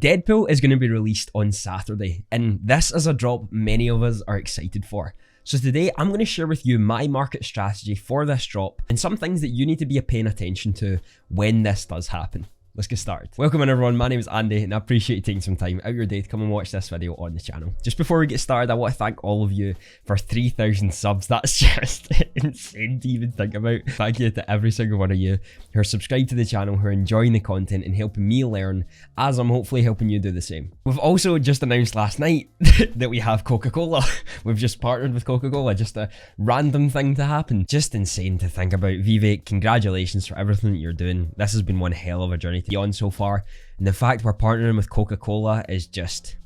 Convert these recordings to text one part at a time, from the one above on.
Deadpool is going to be released on Saturday, and this is a drop many of us are excited for. So today I'm going to share with you my market strategy for this drop and some things that you need to be paying attention to when this does happen. Let's get started. Welcome in everyone, my name is Andy and I appreciate you taking some time out of your day to come and watch this video on the channel. Just before we get started, I want to thank all of you for 3,000 subs. That's just insane to even think about. Thank you to every single one of you who are subscribed to the channel, who are enjoying the content and helping me learn as I'm hopefully helping you do the same. We've also just announced last night that we have Coca-Cola. We've just partnered with Coca-Cola, just a random thing to happen. Just insane to think about. Veve, congratulations for everything that you're doing. This has been one hell of a journey to be on so far, and the fact we're partnering with Coca-Cola is just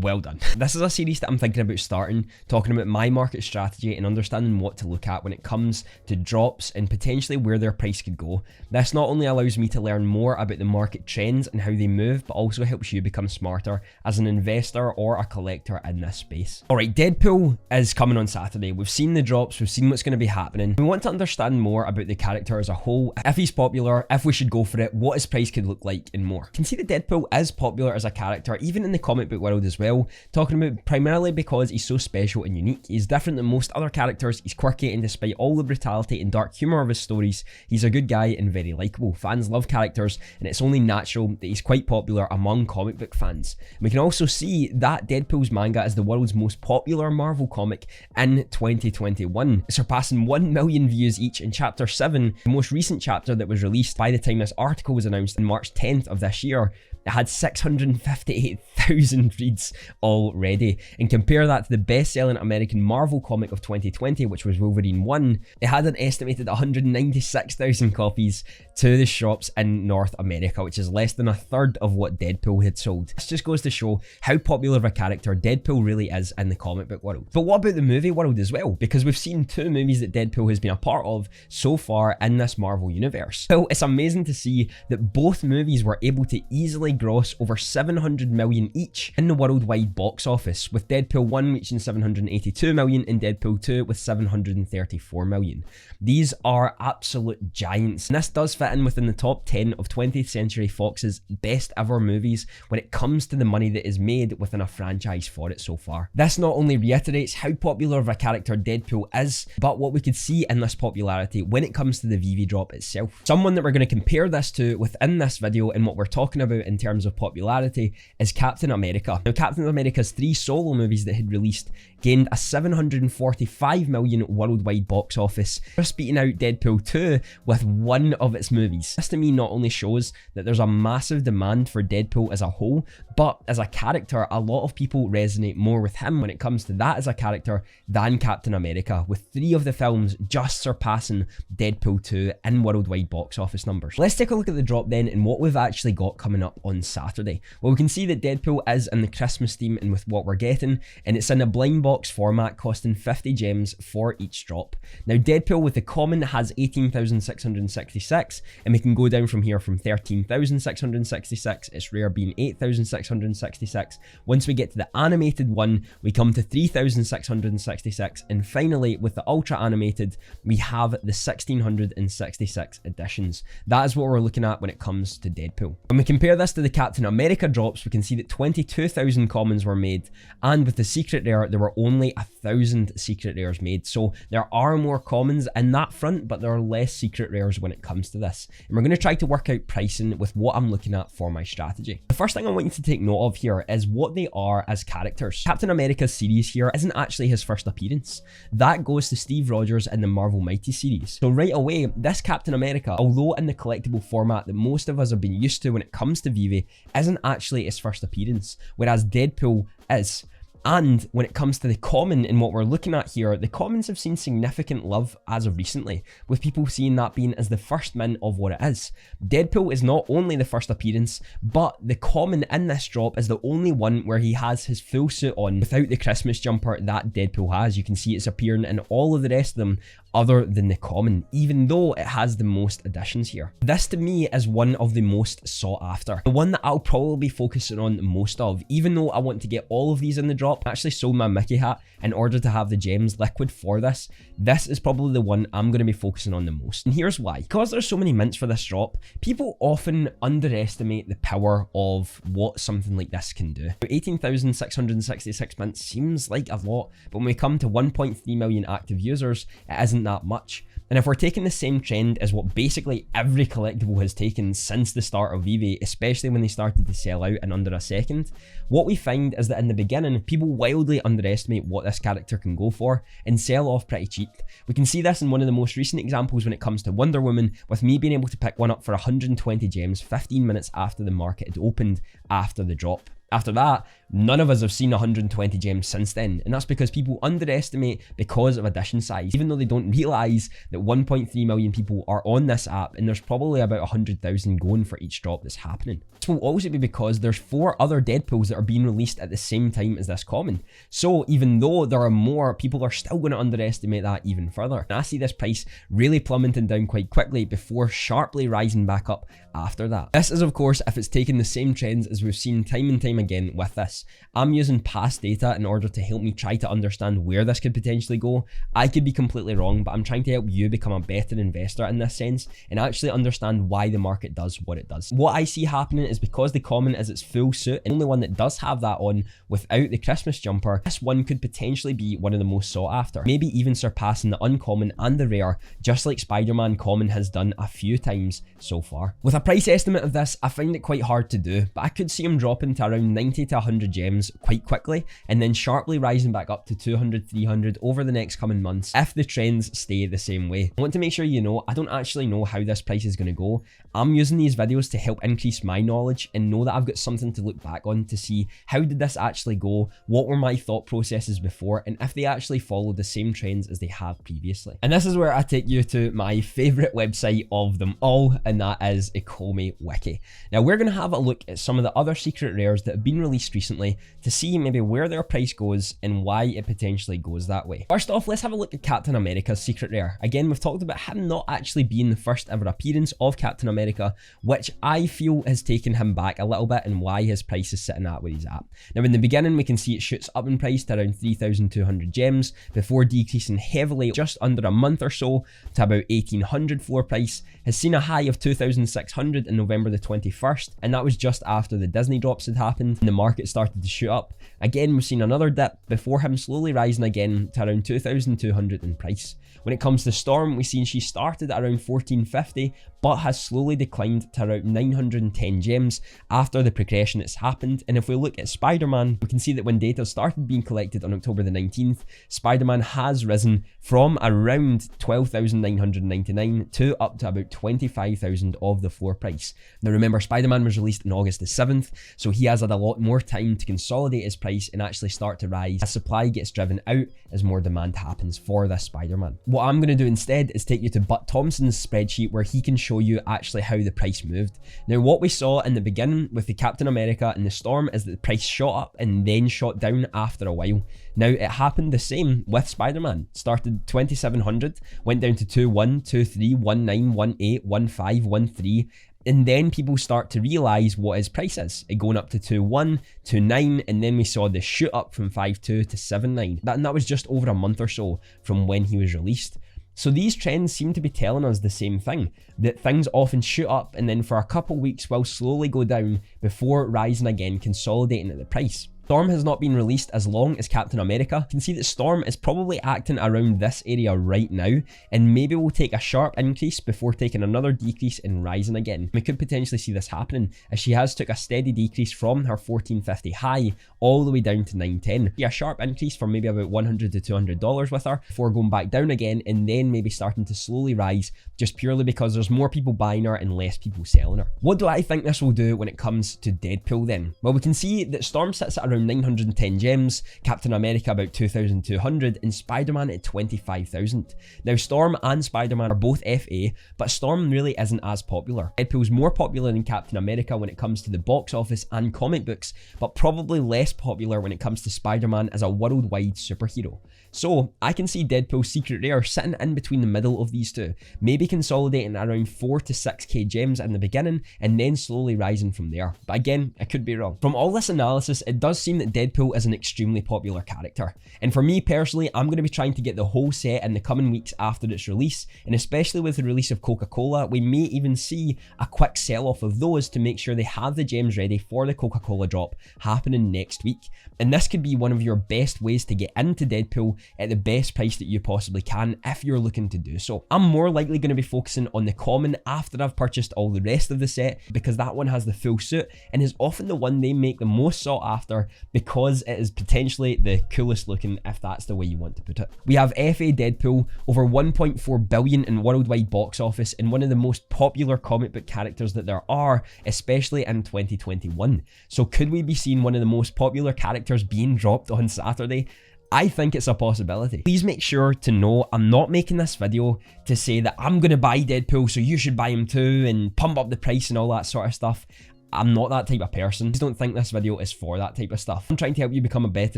well done. This is a series that I'm thinking about starting, talking about my market strategy and understanding what to look at when it comes to drops and potentially where their price could go. This not only allows me to learn more about the market trends and how they move, but also helps you become smarter as an investor or a collector in this space. Alright, Deadpool is coming on Saturday. We've seen the drops, we've seen what's going to be happening. We want to understand more about the character as a whole, if he's popular, if we should go for it, what his price could look like, and more. You can see that Deadpool is popular as a character, even in the comic book world as well. Talking about primarily because he's so special and unique. He's different than most other characters, he's quirky, and despite all the brutality and dark humour of his stories, he's a good guy and very likeable. Fans love characters, and it's only natural that he's quite popular among comic book fans. And we can also see that Deadpool's manga is the world's most popular Marvel comic in 2021, surpassing 1 million views each in Chapter 7, the most recent chapter that was released by the time this article was announced on March 10th of this year. It had 658,000 reads already. And compare that to the best-selling American Marvel comic of 2020, which was Wolverine 1. It had an estimated 196,000 copies to the shops in North America, which is less than a third of what Deadpool had sold. This just goes to show how popular of a character Deadpool really is in the comic book world. But what about the movie world as well? Because we've seen 2 movies that Deadpool has been a part of so far in this Marvel universe. So it's amazing to see that both movies were able to easily gross over 700 million each in the worldwide box office, with Deadpool 1 reaching 782 million and Deadpool 2 with 734 million. These are absolute giants, and this does fit in within the top 10 of 20th Century Fox's best ever movies when it comes to the money that is made within a franchise for it so far. This not only reiterates how popular of a character Deadpool is, but what we could see in this popularity when it comes to the Veve drop itself. Someone that we're going to compare this to within this video and what we're talking about in terms of popularity is Captain America. Now, Captain America's 3 solo movies that had released gained a 745 million worldwide box office, just beating out Deadpool 2 with one of its movies. This to me not only shows that there's a massive demand for Deadpool as a whole, but as a character, a lot of people resonate more with him when it comes to that as a character than Captain America, with 3 of the films just surpassing Deadpool 2 in worldwide box office numbers. Let's take a look at the drop then and what we've actually got coming up on Saturday. Well, we can see that Deadpool is in the Christmas theme and with what we're getting, and it's in a blind box format costing 50 gems for each drop. Now, Deadpool with the common has 18,666, and we can go down from here from 13,666, its rare being 8,666. Once we get to the animated one, we come to 3,666, and finally with the ultra animated, we have the 1,666 editions. That is what we're looking at when it comes to Deadpool. When we compare this to the Captain America drops, we can see that 22,000 commons were made, and with the secret rare, there were only 1,000 secret rares made. So there are more commons in that front, but there are less secret rares when it comes to this. And we're going to try to work out pricing with what I'm looking at for my strategy. The first thing I want you to take note of here is what they are as characters. Captain America's series here isn't actually his first appearance. That goes to Steve Rogers in the Marvel Mighty series. So right away, this Captain America, although in the collectible format that most of us have been used to when it comes to Veve, isn't actually his first appearance, whereas Deadpool is. And when it comes to the common and what we're looking at here, the commons have seen significant love as of recently, with people seeing that being as the first mint of what it is. Deadpool is not only the first appearance, but the common in this drop is the only one where he has his full suit on without the Christmas jumper that Deadpool has. You can see it's appearing in all of the rest of them other than the common, even though it has the most additions here. This to me is one of the most sought after, the one that I'll probably be focusing on most of, even though I want to get all of these in the drop. I actually sold my Mickey hat in order to have the gems liquid for this. This is probably the one I'm going to be focusing on the most, and here's why. Because there's so many mints for this drop, people often underestimate the power of what something like this can do. 18,666 mints seems like a lot, but when we come to 1.3 million active users, it isn't that much. And if we're taking the same trend as what basically every collectible has taken since the start of Veve, especially when they started to sell out in under a second, what we find is that in the beginning, people wildly underestimate what this character can go for and sell off pretty cheap. We can see this in one of the most recent examples when it comes to Wonder Woman, with me being able to pick one up for 120 gems 15 minutes after the market had opened after the drop. After that, none of us have seen 120 gems since then, and that's because people underestimate because of edition size, even though they don't realize that 1.3 million people are on this app and there's probably about 100,000 going for each drop that's happening. This will also be because there's 4 other Deadpools that are being released at the same time as this common. So even though there are more, people are still going to underestimate that even further. And I see this price really plummeting down quite quickly before sharply rising back up after that. This is of course if it's taking the same trends as we've seen time and time again with this. I'm using past data in order to help me try to understand where this could potentially go. I could be completely wrong, but I'm trying to help you become a better investor in this sense and actually understand why the market does what it does. What I see happening is because the common is its full suit and the only one that does have that on without the Christmas jumper, this one could potentially be one of the most sought after, maybe even surpassing the uncommon and the rare, just like Spider-Man common has done a few times so far. With a price estimate of this, I find it quite hard to do, but I could see him dropping to around 90 to 100 gems quite quickly and then sharply rising back up to 200, 300 over the next coming months if the trends stay the same way. I want to make sure you know, I don't actually know how this price is going to go. I'm using these videos to help increase my knowledge and know that I've got something to look back on to see how did this actually go, what were my thought processes before, and if they actually followed the same trends as they have previously. And this is where I take you to my favorite website of them all, and that is Ecomi Wiki. Now we're going to have a look at some of the other secret rares that have been released recently to see maybe where their price goes and why it potentially goes that way. First off, let's have a look at Captain America's secret rare. Again, we've talked about him not actually being the first ever appearance of Captain America, which I feel has taken him back a little bit and why his price is sitting at where he's at. Now in the beginning, we can see it shoots up in price to around 3,200 gems before decreasing heavily just under a month or so to about 1,800 floor price, has seen a high of 2,600 in November the 21st, and that was just after the Disney drops had happened and the market started to shoot up. Again, we've seen another dip before him slowly rising again to around 2,200 in price. When it comes to Storm, we've seen she started at around 1,450 but has slowly declined to around 910 gems after the progression that's happened. And if we look at Spider-Man, we can see that when data started being collected on October the 19th, Spider-Man has risen from around 12,999 to up to about 25,000 of the floor price. Now remember, Spider-Man was released on August the 7th, so he has had a lot more time to consolidate his price and actually start to rise as supply gets driven out as more demand happens for this Spider-Man. What I'm going to do instead is take you to Butt Thompson's spreadsheet where he can show you actually how the price moved. Now what we saw in the beginning with the Captain America and the Storm is that the price shot up and then shot down after a while. Now it happened the same with Spider-Man. Started 2,700, went down to 2,1, 2,3, 1,9, 1,8, 1,5, 1,3, and then people start to realize what his price is. It going up to 2.1, 2.9, and then we saw the shoot up from 5.2 to 7.9. And that was just over a month or so from when he was released. So these trends seem to be telling us the same thing, that things often shoot up and then for a couple weeks will slowly go down before rising again, consolidating at the price. Storm has not been released as long as Captain America. You can see that Storm is probably acting around this area right now, and maybe will take a sharp increase before taking another decrease and rising again. We could potentially see this happening as she has took a steady decrease from her 1450 high all the way down to 910. A sharp increase for maybe about $100 to $200 with her before going back down again and then maybe starting to slowly rise just purely because there's more people buying her and less people selling her. What do I think this will do when it comes to Deadpool then? Well, we can see that Storm sits at around 910 gems, Captain America about 2,200, and Spider-Man at 25,000. Now Storm and Spider-Man are both FA, but Storm really isn't as popular. Deadpool's more popular than Captain America when it comes to the box office and comic books, but probably less popular when it comes to Spider-Man as a worldwide superhero. So I can see Deadpool's Secret Rare sitting in between the middle of these two, maybe consolidating around 4 to 6k gems in the beginning and then slowly rising from there. But again, I could be wrong. From all this analysis, it does seem that Deadpool is an extremely popular character. And for me personally, I'm going to be trying to get the whole set in the coming weeks after its release, and especially with the release of Coca-Cola, we may even see a quick sell-off of those to make sure they have the gems ready for the Coca-Cola drop happening next week. And this could be one of your best ways to get into Deadpool at the best price that you possibly can if you're looking to do so. I'm more likely going to be focusing on the common after I've purchased all the rest of the set, because that one has the full suit and is often the one they make the most sought after because it is potentially the coolest looking, if that's the way you want to put it. We have FA Deadpool, over 1.4 billion in worldwide box office, and one of the most popular comic book characters that there are, especially in 2021. So could we be seeing one of the most popular characters being dropped on Saturday? I think it's a possibility. Please make sure to know I'm not making this video to say that I'm going to buy Deadpool so you should buy him too and pump up the price and all that sort of stuff. I'm not that type of person. Please don't think this video is for that type of stuff. I'm trying to help you become a better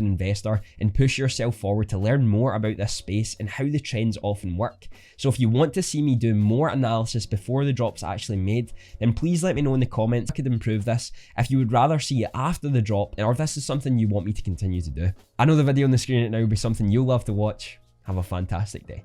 investor and push yourself forward to learn more about this space and how the trends often work. So if you want to see me do more analysis before the drop's actually made, then please let me know in the comments. I could improve this if you would rather see it after the drop, or if this is something you want me to continue to do. I know the video on the screen right now will be something you'll love to watch. Have a fantastic day.